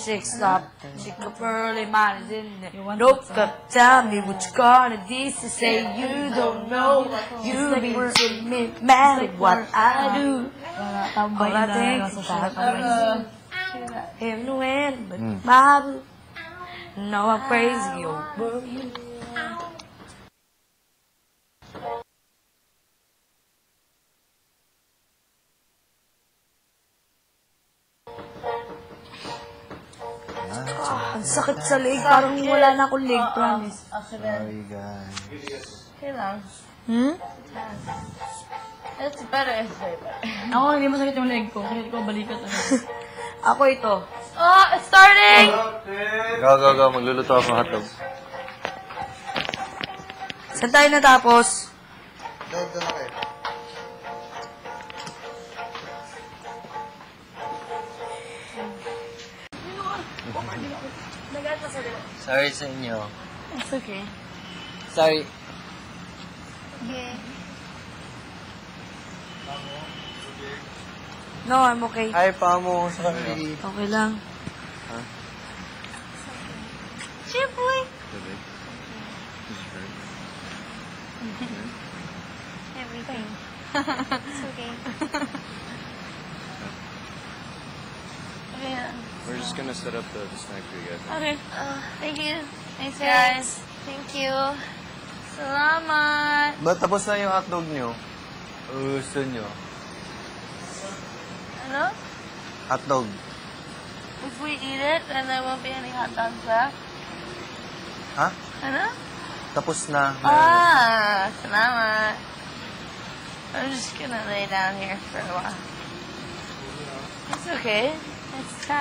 shake, stop. Shake up early, mine is in there. Nope, tell me what you gonna do. To say you don't know. You be to me mad at what I do. All I think is about him to win, but my boo. No, I'm crazy over you. Ang sakit sa leg. Parang wala na akong leg, promise. Sorry, guys. Okay lang. It's better. Ako, hindi masakit yung leg ko. Sakit ko, balikat. Ako ito. Oh, it's starting! Go. Magluluto ako ng hotdog. Saan tayo natapos? Doon na kayo. Sorry sa inyo. It's okay. Sorry. Okay. No, I'm okay. Hi, Pamo. Sorry. Okay lang. Chipoy! Everything. It's okay. Okay. We're just gonna set up the snack for you guys. Okay. Thank you. Thanks, guys. Thank you. Salamat. Ba't tapos na yung hotdog nyo? Gusto nyo? Ano? Hotdog. If we eat it, then there won't be any hot dogs left. Ha? Ano? Tapos na. Salamat. I'm just gonna lay down here for a while. It's okay. It's time.